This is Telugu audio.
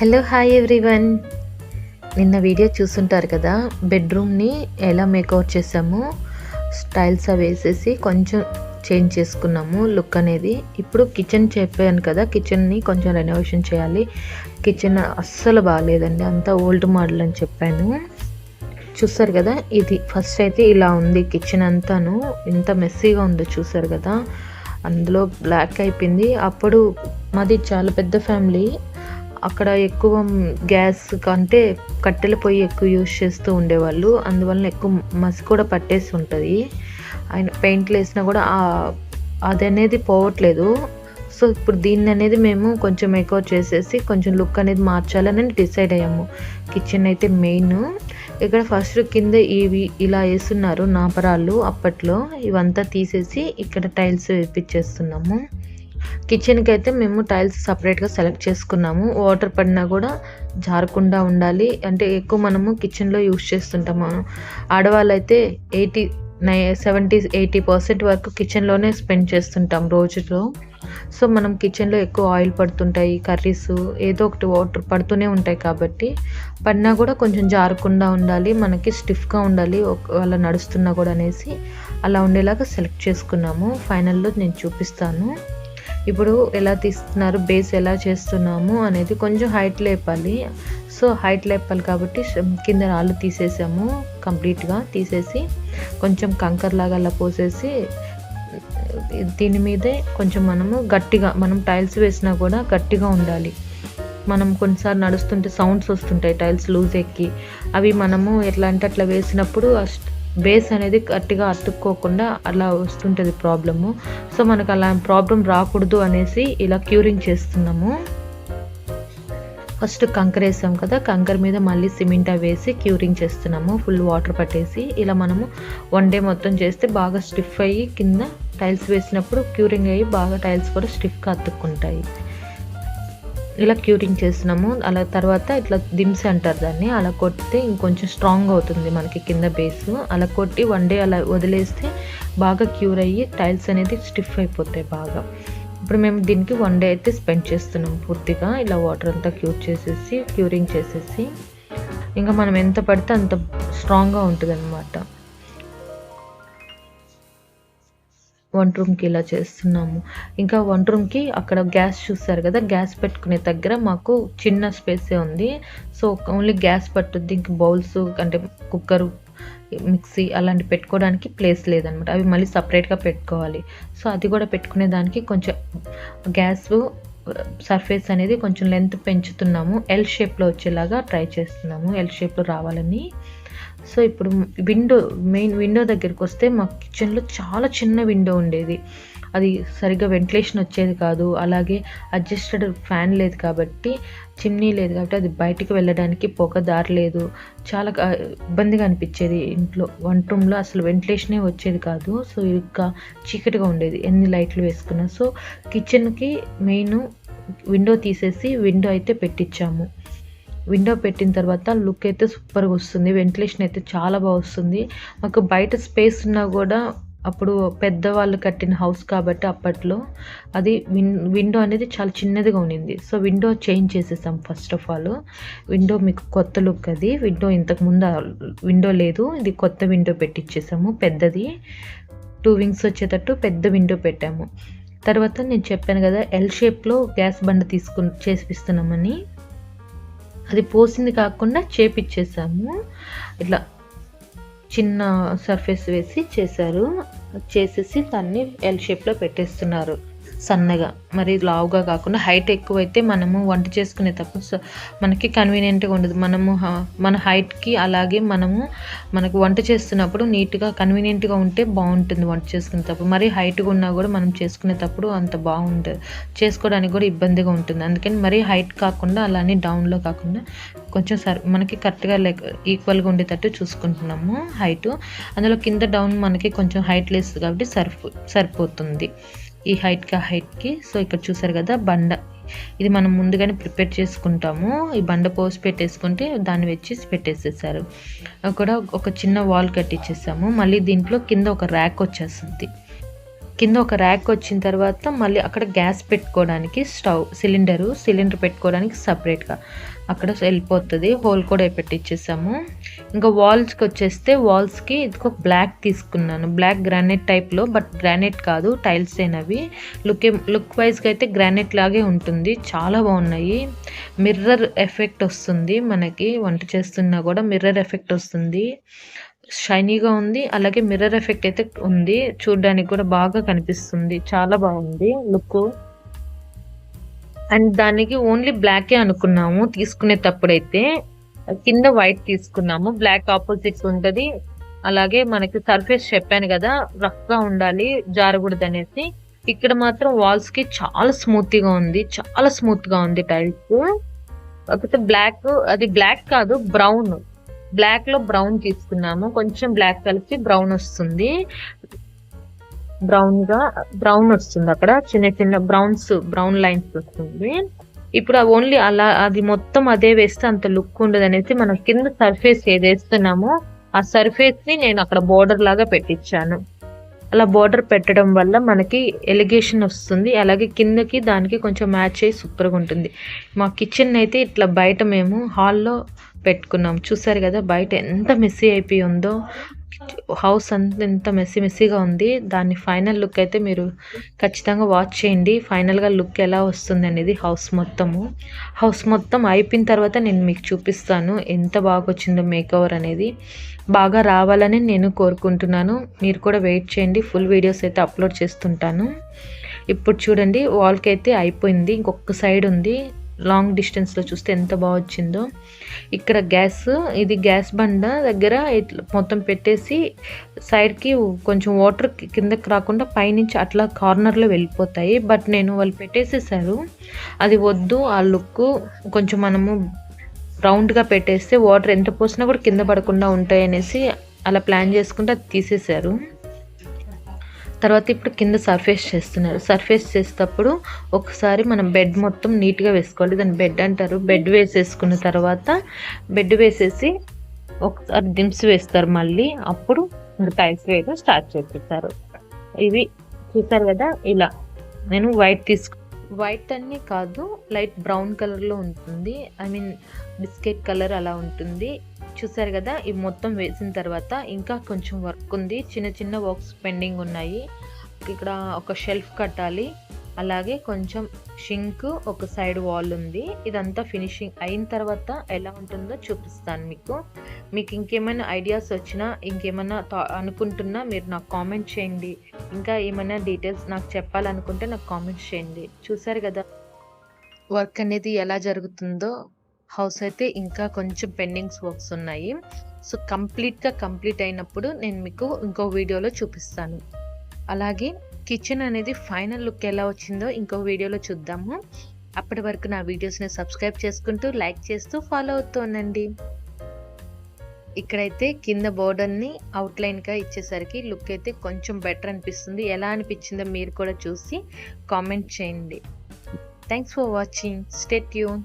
Hello hi everyone. నిన్న వీడియో చూస్తుంటారు కదా, బెడ్రూమ్ని ఎలా మేకవర్ చేసాము. స్టైల్స్ అవి వేసేసి కొంచెం చేంజ్ చేసుకున్నాము లుక్ అనేది. ఇప్పుడు కిచెన్ చెప్పాను కదా, కిచెన్ని కొంచెం రెనోవేషన్ చేయాలి. కిచెన్ అస్సలు బాగాలేదండి, అంతా ఓల్డ్ మోడల్ అని చెప్పాను. చూసారు కదా, ఇది ఫస్ట్ అయితే ఇలా ఉంది కిచెన్ అంతాను. ఎంత మెస్సీగా ఉందో చూసారు కదా, అందులో బ్లాక్ అయిపోయింది. అప్పుడు మాది చాలా పెద్ద ఫ్యామిలీ, అక్కడ ఎక్కువ గ్యాస్ కంటే కట్టెల పొయ్యి ఎక్కువ యూజ్ చేస్తూ ఉండేవాళ్ళు. అందువలన ఎక్కువ మసి కూడా పట్టేసి ఉంటుంది. ఆయన పెయింట్లు వేసినా కూడా అది అనేది పోవట్లేదు. సో ఇప్పుడు దీన్ని అనేది మేము కొంచెం మేకవర్ చేసేసి కొంచెం లుక్ అనేది మార్చాలని డిసైడ్ అయ్యాము. కిచెన్ అయితే మెయిన్. ఇక్కడ ఫస్ట్ కింద ఇవి ఇలా వేస్తున్నారు నాపరాళ్ళు అప్పట్లో, ఇవంతా తీసేసి ఇక్కడ టైల్స్ వేపించేస్తున్నాము. కిచెన్కి అయితే మేము టైల్స్ సపరేట్గా సెలెక్ట్ చేసుకున్నాము. వాటర్ పడినా కూడా జారకుండా ఉండాలి అంటే, ఎక్కువ మనము కిచెన్లో యూస్ చేస్తుంటాము. ఆడవాళ్ళు అయితే 70-80% వరకు కిచెన్లోనే స్పెండ్ చేస్తుంటాం రోజులో. సో మనం కిచెన్లో ఎక్కువ ఆయిల్ పడుతుంటాయి, కర్రీస్ ఏదో ఒకటి వాటర్ పడుతూనే ఉంటాయి. కాబట్టి పడినా కూడా కొంచెం జారకుండా ఉండాలి, మనకి స్టిఫ్గా ఉండాలి ఒకవేళ నడుస్తున్నా కూడా అనేసి అలా ఉండేలాగా సెలెక్ట్ చేసుకున్నాము. ఫైనల్లో నేను చూపిస్తాను. ఇప్పుడు ఎలా తీస్తున్నారు, బేస్ ఎలా చేస్తున్నాము అనేది కొంచెం హైట్ లేపాలి. సో హైట్ లేపాలి కాబట్టి కింద రాళ్ళు తీసేసాము, కంప్లీట్గా తీసేసి కొంచెం కంకర్ లాగా అలా పోసేసి దీని మీదే కొంచెం మనము గట్టిగా, మనం టైల్స్ వేసినా కూడా గట్టిగా ఉండాలి. మనం కొన్నిసార్లు నడుస్తుంటే సౌండ్స్ వస్తుంటాయి టైల్స్ లూజ్ ఎక్కి, అవి మనము ఎట్లా అంటే అట్లా వేసినప్పుడు బేస్ అనేది గట్టిగా అతుక్కోకుండా అలా వస్తుంటుంది ప్రాబ్లము. సో మనకు అలా ప్రాబ్లం రాకూడదు అనేసి ఇలా క్యూరింగ్ చేస్తున్నాము. ఫస్ట్ కంకర వేసాం కదా, కంకర మీద మళ్ళీ సిమెంట్ వేసి క్యూరింగ్ చేస్తున్నాము, ఫుల్ వాటర్ పట్టేసి. ఇలా మనము 1 డే మొత్తం చేస్తే బాగా స్టిఫ్ అయ్యి కింద టైల్స్ వేసినప్పుడు క్యూరింగ్ అయ్యి బాగా టైల్స్ కూడా స్టిఫ్గా అతుక్కుంటాయి. ఇలా క్యూరింగ్ చేస్తున్నాము. అలా తర్వాత ఇట్లా దిమ్స్ అంటారు దాన్ని, అలా కొడితే ఇంకొంచెం స్ట్రాంగ్ అవుతుంది మనకి కింద బేసు. అలా కొట్టి 1 డే అలా వదిలేస్తే బాగా క్యూర్ అయ్యి టైల్స్ అనేది స్టిఫ్ అయిపోతాయి బాగా. ఇప్పుడు మేము దీనికి 1 డే అయితే స్పెండ్ చేస్తున్నాం పూర్తిగా. ఇలా వాటర్ అంతా క్యూరింగ్ చేసేసి ఇంకా మనం ఎంత పడితే అంత స్ట్రాంగ్గా ఉంటుంది అన్నమాట. వంట రూమ్కి ఇలా చేస్తున్నాము. ఇంకా వంట రూమ్కి అక్కడ గ్యాస్ చూస్తారు కదా, గ్యాస్ పెట్టుకునే దగ్గర మాకు చిన్న స్పేసే ఉంది. సో ఓన్లీ గ్యాస్ పట్టుద్ది, ఇంక బౌల్స్ అంటే కుక్కరు, మిక్సీ అలాంటి పెట్టుకోవడానికి ప్లేస్ లేదనమాట. అవి మళ్ళీ సపరేట్గా పెట్టుకోవాలి. సో అది కూడా పెట్టుకునే దానికి కొంచెం గ్యాస్ సర్ఫేస్ అనేది కొంచెం లెంత్ పెంచుతున్నాము. ఎల్ షేప్లో వచ్చేలాగా ట్రై చేస్తున్నాము, ఎల్ షేప్లో రావాలని. సో ఇప్పుడు మెయిన్ విండో దగ్గరికి వస్తే మా కిచెన్లో చాలా చిన్న విండో ఉండేది, అది సరిగ్గా వెంటిలేషన్ వచ్చేది కాదు. అలాగే అడ్జస్టెడ్ ఫ్యాన్ లేదు కాబట్టి, చిమ్నీ లేదు కాబట్టి అది బయటికి వెళ్ళడానికి పొగ దారి లేదు. చాలా ఇబ్బందిగా అనిపించేది ఇంట్లో. వంట రూమ్లో అసలు వెంటిలేషనే వచ్చేది కాదు. సో ఇంకా చీకటిగా ఉండేది ఎన్ని లైట్లు వేసుకున్నా. సో కిచెన్కి మెయిన్ విండో తీసేసి విండో అయితే పెట్టించాము. విండో పెట్టిన తర్వాత లుక్ అయితే సూపర్గా వస్తుంది, వెంటిలేషన్ అయితే చాలా బాగా వస్తుంది. మాకు బయట స్పేస్ ఉన్నా కూడా, అప్పుడు పెద్దవాళ్ళు కట్టిన హౌస్ కాబట్టి అప్పట్లో అది విండో అనేది చాలా చిన్నదిగా ఉండింది. సో విండో చేంజ్ చేసేసాం. ఫస్ట్ ఆఫ్ ఆల్ విండో మీకు కొత్త లుక్, అది విండో ఇంతకుముందు విండో లేదు, ఇది కొత్త విండో పెట్టించేసాము. పెద్దది 2 వింగ్స్ వచ్చేటట్టు పెద్ద విండో పెట్టాము. తర్వాత నేను చెప్పాను కదా ఎల్ షేప్లో గ్యాస్ బండ చేపిస్తున్నామని, అది పోసింది కాకుండా చేపిచ్చేసాము. ఇట్లా చిన్న సర్ఫేస్ వేసి చేసేసి దాన్ని ఎల్ షేప్లో పెట్టేస్తున్నారు సన్నగా, మరి లావుగా కాకుండా. హైట్ ఎక్కువైతే మనము వంట చేసుకునేటప్పుడు మనకి కన్వీనియంట్గా ఉండదు. మన హైట్కి అలాగే మనకు వంట చేస్తున్నప్పుడు నీట్గా కన్వీనియంట్గా ఉంటే బాగుంటుంది వంట చేసుకునేటప్పుడు. మరి హైట్గా ఉన్నా కూడా మనం చేసుకునేటప్పుడు అంత బాగుంటుంది, చేసుకోవడానికి కూడా ఇబ్బందిగా ఉంటుంది. అందుకని మరీ హైట్ కాకుండా అలానే డౌన్లో కాకుండా కొంచెం మనకి కరెక్ట్గా ఈక్వల్గా ఉండేటట్టు చూసుకుంటున్నాము హైట్. అందులో కింద డౌన్ మనకి కొంచెం హైట్ లేదు కాబట్టి సరిపోతుంది ఈ హైట్కి. సో ఇక్కడ చూసారు కదా బండ, ఇది మనం ముందుగానే ప్రిపేర్ చేసుకుంటాము. ఈ బండ పోసి పెట్టేసుకుంటే దాన్ని వచ్చి పెట్టేసేసారు. అక్కడ ఒక చిన్న వాల్ కట్టించేసాము. మళ్ళీ దీంట్లో కింద ఒక ర్యాక్ వచ్చేస్తుంది. కింద ఒక ర్యాక్ వచ్చిన తర్వాత మళ్ళీ అక్కడ గ్యాస్ పెట్టుకోవడానికి సిలిండర్ పెట్టుకోవడానికి సపరేట్గా అక్కడ వెళ్ళిపోతుంది. హోల్ కూడా పెట్టించేసాము. ఇంకా వాల్స్కి వచ్చేస్తే వాల్స్కి ఇదిగో బ్లాక్ తీసుకున్నాను. బ్లాక్ గ్రానైట్ టైప్లో, బట్ గ్రానైట్ కాదు, టైల్స్ అయినవి. లుక్ వైజ్గా అయితే గ్రానైట్ లాగే ఉంటుంది. చాలా బాగున్నాయి. మిర్రర్ ఎఫెక్ట్ వస్తుంది, మనకి వంట చేస్తున్నా కూడా మిర్రర్ ఎఫెక్ట్ వస్తుంది. షైనీగా ఉంది, అలాగే మిర్రర్ ఎఫెక్ట్ అయితే ఉంది. చూడడానికి కూడా బాగా కనిపిస్తుంది. చాలా బాగుంది లుక్. అండ్ దానికి ఓన్లీ బ్లాకే అనుకున్నాము తీసుకునేటప్పుడైతే. కింద వైట్ తీసుకున్నాము, బ్లాక్ ఆపోజిట్ ఉంటుంది. అలాగే మనకి సర్ఫేస్ చెప్పాను కదా, రఫ్ గా ఉండాలి, జారకూడదు అనేసి. ఇక్కడ మాత్రం వాల్స్ కి చాలా స్మూత్ గా ఉంది టైల్స్. కాకపోతే బ్లాక్, అది బ్లాక్ కాదు, బ్రౌన్. బ్లాక్ లో బ్రౌన్ తీసుకున్నాము, కొంచెం బ్లాక్ కలిపి బ్రౌన్ వస్తుంది. బ్రౌన్ వస్తుంది, అక్కడ చిన్న చిన్న బ్రౌన్ లైన్స్ వస్తుంది. ఇప్పుడు ఓన్లీ అలా అది మొత్తం అదే వేస్తే అంత లుక్ ఉండదు అనేసి మనం కింద సర్ఫేస్ ఏది వేస్తున్నామో ఆ సర్ఫేస్ ని నేను అక్కడ బోర్డర్ లాగా పెట్టించాను. అలా బోర్డర్ పెట్టడం వల్ల మనకి ఎలిగేషన్ వస్తుంది, అలాగే కిందకి దానికి కొంచెం మ్యాచ్ అయ్యి సూపర్గా ఉంటుంది. మా కిచెన్ అయితే ఇట్లా బయట మేము హాల్లో పెట్టుకున్నాం. చూసారు కదా బయట ఎంత మెస్సీ అయిపోయి ఉందో, హౌస్ అంతా ఎంత మెస్సీగా ఉంది. దాని ఫైనల్ లుక్ అయితే మీరు ఖచ్చితంగా వాచ్ చేయండి, ఫైనల్గా లుక్ ఎలా వస్తుంది అనేది. హౌస్ మొత్తం అయిపోయిన తర్వాత నేను మీకు చూపిస్తాను ఎంత బాగా వచ్చిందో మేకవర్ అనేది. బాగా రావాలని నేను కోరుకుంటున్నాను. మీరు కూడా వెయిట్ చేయండి, ఫుల్ వీడియోస్ అయితే అప్లోడ్ చేస్తుంటాను. ఇప్పుడు చూడండి వాల్కి అయితే అయిపోయింది, ఇంకొక సైడ్ ఉంది. లాంగ్ డిస్టెన్స్లో చూస్తే ఎంత బాగా వచ్చిందో. ఇక్కడ ఇది గ్యాస్ బండ దగ్గర ఇట్లా మొత్తం పెట్టేసి సైడ్కి కొంచెం వాటర్ కిందకి రాకుండా పైనుంచి అట్లా కార్నర్లో వెళ్ళిపోతాయి. బట్ వాళ్ళు పెట్టేసేసారు, అది వద్దు. ఆ లుక్ కొంచెం మనము రౌండ్గా పెట్టేస్తే వాటర్ ఎంత పోసినా కూడా కింద పడకుండా ఉంటాయి అనేసి అలా ప్లాన్ చేసుకుంటే అది తీసేశారు. తర్వాత ఇప్పుడు కింద సర్ఫేస్ చేస్తున్నారు. సర్ఫేస్ చేసేటప్పుడు ఒకసారి మనం బెడ్ మొత్తం నీట్గా వేసుకోవాలి, దాన్ని బెడ్ అంటారు. బెడ్ వేసేసుకున్న తర్వాత బెడ్ వేసేసి ఒకసారి దిమ్స్ వేస్తారు, మళ్ళీ అప్పుడు టైల్స్ వేయడం స్టార్ట్ చేస్తారు. ఇవి చూసారు కదా, ఇలా నేను వైట్ అన్నీ కాదు, లైట్ బ్రౌన్ కలర్లో ఉంటుంది, బిస్కెట్ కలర్ అలా ఉంటుంది. చూసారు కదా, ఇవి మొత్తం వేసిన తర్వాత ఇంకా కొంచెం వర్క్ ఉంది, చిన్న వర్క్స్ పెండింగ్ ఉన్నాయి. ఇక్కడ ఒక షెల్ఫ్ కట్టాలి, అలాగే కొంచెం షింక్, ఒక సైడ్ వాల్ ఉంది. ఇదంతా ఫినిషింగ్ అయిన తర్వాత ఎలా ఉంటుందో చూపిస్తాను మీకు ఇంకేమైనా ఐడియాస్ వచ్చినా, ఇంకేమైనా అనుకుంటున్నా మీరు నాకు కామెంట్ చేయండి. ఇంకా ఏమైనా డీటెయిల్స్ నాకు చెప్పాలనుకుంటే నాకు కామెంట్ చేయండి. చూసారు కదా వర్క్ అనేది ఎలా జరుగుతుందో. హౌస్ అయితే ఇంకా కొంచెం పెండింగ్స్ వర్క్స్ ఉన్నాయి. సో కంప్లీట్ అయినప్పుడు నేను మీకు ఇంకో వీడియోలో చూపిస్తాను. అలాగే కిచెన్ అనేది ఫైనల్ లుక్ ఎలా వచ్చిందో ఇంకో వీడియోలో చూద్దాము. అప్పటి వరకు నా వీడియోస్ని సబ్స్క్రైబ్ చేసుకుంటూ, లైక్ చేస్తూ, ఫాలో అవుతూ ఉండండి. ఇక్కడైతే కింద బోర్డర్ని అవుట్లైన్గా ఇచ్చేసరికి లుక్ అయితే కొంచెం బెటర్ అనిపిస్తుంది. ఎలా అనిపించిందో మీరు కూడా చూసి కామెంట్ చేయండి. Thanks for watching. Stay tune.